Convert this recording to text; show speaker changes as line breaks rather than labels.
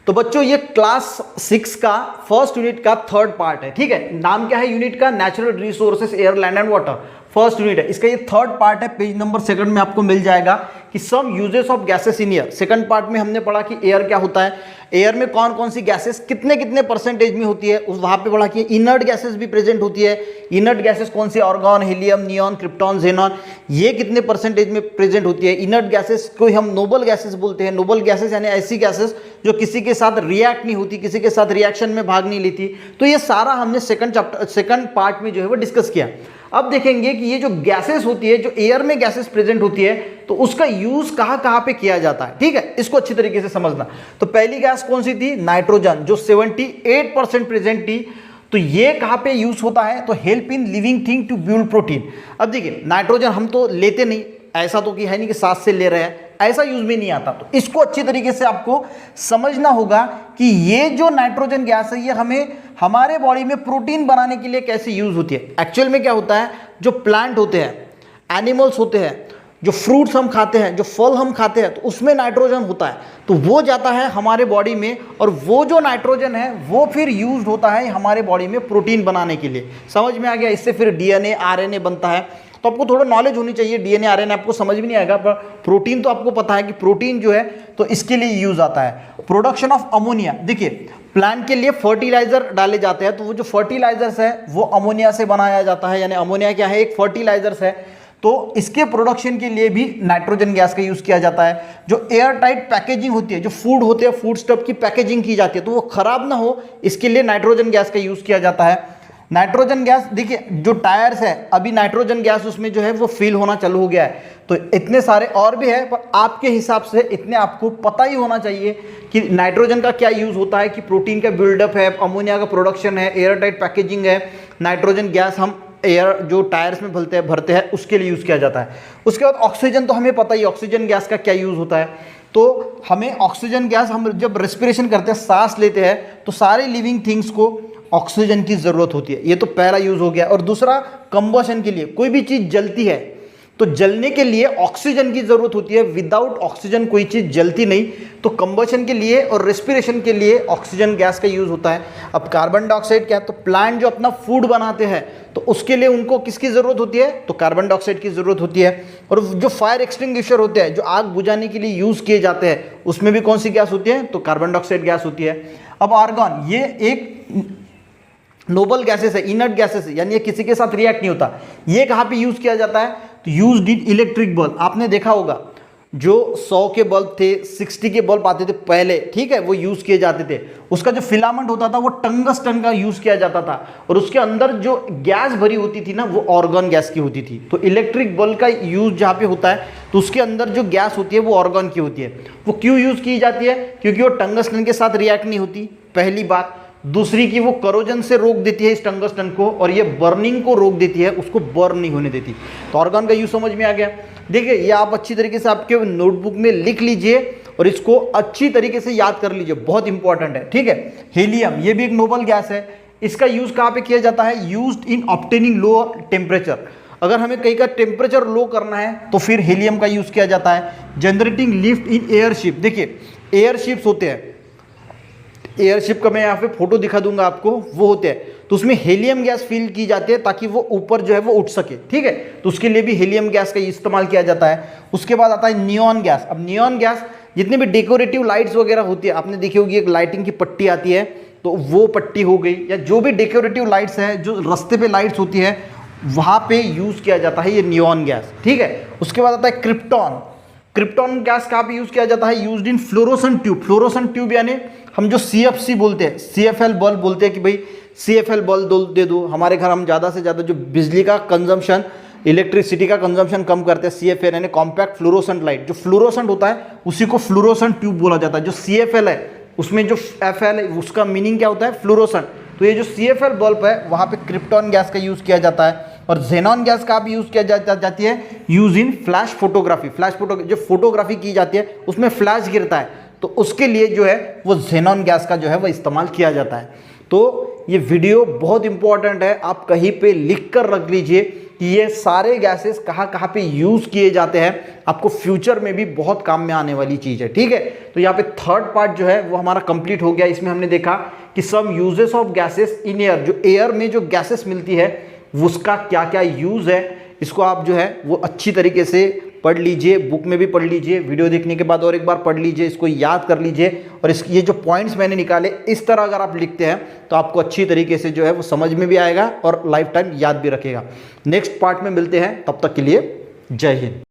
तो बच्चों ये क्लास 6 का फर्स्ट यूनिट का थर्ड पार्ट है, ठीक है। नाम क्या है यूनिट का? Natural resources air land and water, first unit है। इसका ये थर्ड पार्ट है, पेज नंबर 2 में आपको मिल जाएगा कि some uses of gases in air. Second part में हमने पढ़ा कि एयर क्या होता है, एयर में कौन कौन सी गैसेस कितने कितने परसेंटेज में होती है, उस वहां पे पढ़ा कि इनर्ट गैसेस भी प्रेजेंट होती है। इनर्ट गैसेस कौन सी? Argon, helium, neon, krypton, xenon, ये कितने परसेंटेज में प्रेजेंट होती है। इनर्ट गैसेस को हम नोबल गैसेस बोलते हैं। नोबल गैसेस यानी ऐसी गैसेस जो किसी के साथ रिएक्ट नहीं होती, किसी के साथ रिएक्शन में भाग नहीं लेती। तो ये सारा हमने सेकंड पार्ट में जो है वो डिस्कस किया। अब देखेंगे कि ये जो गैसेस होती है, जो एयर में गैसेस प्रेजेंट होती है, तो उसका यूज कहां कहां पे किया जाता है, ठीक है। इसको अच्छी तरीके से समझना। तो पहली गैस कौन सी थी? नाइट्रोजन, जो 78% प्रेजेंट थी। तो ये कहां पे यूज होता है? तो help in living thing to build protein. अब देखिए नाइट्रोजन हम तो लेते नहीं, ऐसा तो कि है नहीं कि सांस से ले रहे हैं, ऐसा यूज में नहीं आता। तो इसको अच्छी तरीके से आपको समझना होगा कि ये जो नाइट्रोजन गैस है ये हमें हमारे बॉडी में प्रोटीन बनाने के लिए कैसे यूज होती है। एक्चुअल में क्या होता है, जो प्लांट होते हैं, एनिमल्स होते हैं, जो फ्रूट्स हम खाते हैं, जो फल हम खाते हैं, तो उसमें नाइट्रोजन होता है। तो वो जाता है हमारे बॉडी में, और वो जो नाइट्रोजन है वो फिर यूज होता है हमारे बॉडी में प्रोटीन बनाने के लिए। समझ में आ गया? इससे फिर डीएनए, आरएनए बनता है। तो आपको थोड़ा नॉलेज होनी चाहिए। डीएनए, आरएनए आपको समझ भी नहीं आएगा, पर प्रोटीन तो आपको पता है कि प्रोटीन जो है तो इसके लिए यूज आता है। प्रोडक्शन ऑफ अमोनिया, देखिए प्लांट के लिए फर्टिलाइजर डाले जाते हैं, तो वो जो फर्टिलाइजर्स है वो अमोनिया से बनाया जाता है। यानी अमोनिया क्या है? एक फर्टिलाइजर्स है। तो इसके प्रोडक्शन के लिए भी नाइट्रोजन गैस का यूज किया जाता है। जो एयर टाइट पैकेजिंग होती है, जो फूड होते हैं, फूड स्टफ की पैकेजिंग की जाती है, तो वो खराब ना हो, इसके लिए नाइट्रोजन गैस का यूज किया जाता है। नाइट्रोजन गैस, देखिए जो टायर्स है, अभी नाइट्रोजन गैस उसमें जो है वो फिल होना चालू हो गया है। तो इतने सारे और भी है, पर आपके हिसाब से इतने आपको पता ही होना चाहिए कि नाइट्रोजन का क्या यूज होता है, कि प्रोटीन का बिल्डअप है, अमोनिया का प्रोडक्शन है, एयर टाइट पैकेजिंग है। नाइट्रोजन गैस हम एयर जो टायर्स में भरते हैं उसके लिए यूज किया जाता है। उसके बाद ऑक्सीजन, तो हमें पता ही ऑक्सीजन गैस का क्या यूज होता है। तो हमें ऑक्सीजन गैस, हम जब रेस्पिरेशन करते हैं, सांस लेते हैं, तो सारे लिविंग थिंग्स को ऑक्सीजन की जरूरत होती है। ये तो पहला यूज हो गया। और दूसरा, कंबशन के लिए, कोई भी चीज जलती है तो जलने के लिए ऑक्सीजन की जरूरत होती है। विदाउट ऑक्सीजन कोई चीज जलती नहीं। तो कंबशन के लिए और रेस्पिरेशन के लिए ऑक्सीजन गैस का यूज होता है। अब कार्बन डाइऑक्साइड क्या है? तो प्लांट जो अपना फूड बनाते हैं तो उसके लिए उनको किसकी जरूरत होती है? तो कार्बन डाइऑक्साइड की जरूरत होती है। और जो फायर एक्सटिंग्विशर होते हैं, जो आग बुझाने के लिए यूज किए जाते हैं, उसमें भी कौन सी गैस होती है? तो कार्बन डाइऑक्साइड गैस होती है। अब आर्गन, ये एक नोबल गैसेस है, इनर्ट गैसेस है, यानी ये किसी के साथ रिएक्ट नहीं होता। ये कहाँ पे यूज किया जाता है? तो यूज्ड इन इलेक्ट्रिक बल्ब। आपने देखा होगा जो 100 के बल्ब थे, 60 के बल्ब आते थे पहले, ठीक है, वो यूज किए जाते थे। उसका जो फिलामेंट होता था वो टंगस्टन का यूज किया जाता था, और उसके अंदर जो गैस भरी होती थी ना, वो ऑर्गन गैस की होती थी। तो इलेक्ट्रिक बल्ब का यूज जहाँ पे होता है तो उसके अंदर जो गैस होती है वो ऑर्गन की होती है। वो क्यों यूज की जाती है? क्योंकि वो टंगस्टन के साथ रिएक्ट नहीं होती, पहली बात। दूसरी की वो करोजन से रोक देती है इस टंगस्टन को, और ये बर्निंग को रोक देती है, उसको बर्न नहीं होने देती। तो ऑर्गन का यूज समझ में आ गया। देखिए ये आप अच्छी तरीके से आपके नोटबुक में लिख लीजिए और इसको अच्छी तरीके से याद कर लीजिए, बहुत इंपॉर्टेंट है, ठीक है। हीलियम, ये भी एक नोबल गैस है। इसका यूज कहाँ पे किया जाता है? Used in obtaining low temperature. अगर हमें कहीं का टेम्परेचर लो करना है तो फिर हीलियम का यूज किया जाता है। जनरेटिंग लिफ्ट इन एयरशिप, देखिए एयरशिप्स होते हैं, एयरशिप का मैं यहाँ पे फोटो दिखा दूंगा आपको, वो होते हैं। तो उसमें हीलियम गैस फिल की जाती है ताकि वो ऊपर जो है वो उठ सके, ठीक है। तो उसके लिए भी हीलियम गैस का इस्तेमाल किया जाता है। उसके बाद आता है नियॉन गैस। अब नियॉन गैस, जितने भी डेकोरेटिव लाइट्स वगैरह होती है, आपने देखी होगी एक लाइटिंग की पट्टी आती है, तो वो पट्टी हो गई, या जो भी डेकोरेटिव लाइट्स है, जो रास्ते पे लाइट्स होती है, वहाँ पे यूज किया जाता है ये नियॉन गैस, ठीक है। उसके बाद आता है क्रिप्टॉन। क्रिप्टॉन गैस कहाँ पे यूज किया जाता है? Used in fluorescent tube. Fluorescent tube यानी हम जो CFC बोलते हैं, CFL बल्ब बोलते हैं कि भाई CFL बल्ब दे दो हमारे घर, हम ज़्यादा से ज़्यादा जो बिजली का कंजम्पशन, इलेक्ट्रिसिटी का कंजम्पशन कम करते हैं। CFL यानी कॉम्पैक्ट फ्लोरोसेंट लाइट, जो फ्लोरोसेंट होता है उसी को फ्लोरोसेंट ट्यूब बोला जाता है। जो CFL है उसमें जो FL है उसका मीनिंग क्या होता है? फ्लोरोसेंट। तो ये जो CFL बल्ब है वहाँ पे क्रिप्टॉन गैस का यूज़ किया जाता है। और जेनॉन गैस का भी यूज़ किया जाती है, यूज इन फ्लैश फोटोग्राफी। जो फोटोग्राफी की जाती है उसमें फ्लैश गिरता है, तो उसके लिए जो है वो जेनॉन गैस का जो है वो इस्तेमाल किया जाता है। तो ये वीडियो बहुत इंपॉर्टेंट है, आप कहीं पे लिख कर रख लीजिए कि ये सारे गैसेस कहाँ कहाँ पे यूज़ किए जाते हैं, आपको फ्यूचर में भी बहुत काम में आने वाली चीज़ है। ठीक है, तो यहाँ पे थर्ड पार्ट जो है वो हमारा कंप्लीट हो गया। इसमें हमने देखा कि some uses of gases in air, जो एयर में जो गैसेस मिलती है उसका क्या क्या यूज़ है, इसको आप जो है वो अच्छी तरीके से पढ़ लीजिए, बुक में भी पढ़ लीजिए, वीडियो देखने के बाद और एक बार पढ़ लीजिए, इसको याद कर लीजिए और इसकी ये जो पॉइंट्स मैंने निकाले इस तरह अगर आप लिखते हैं तो आपको अच्छी तरीके से जो है वो समझ में भी आएगा और लाइफ टाइम याद भी रखेगा। नेक्स्ट पार्ट में मिलते हैं, तब तक के लिए जय हिंद।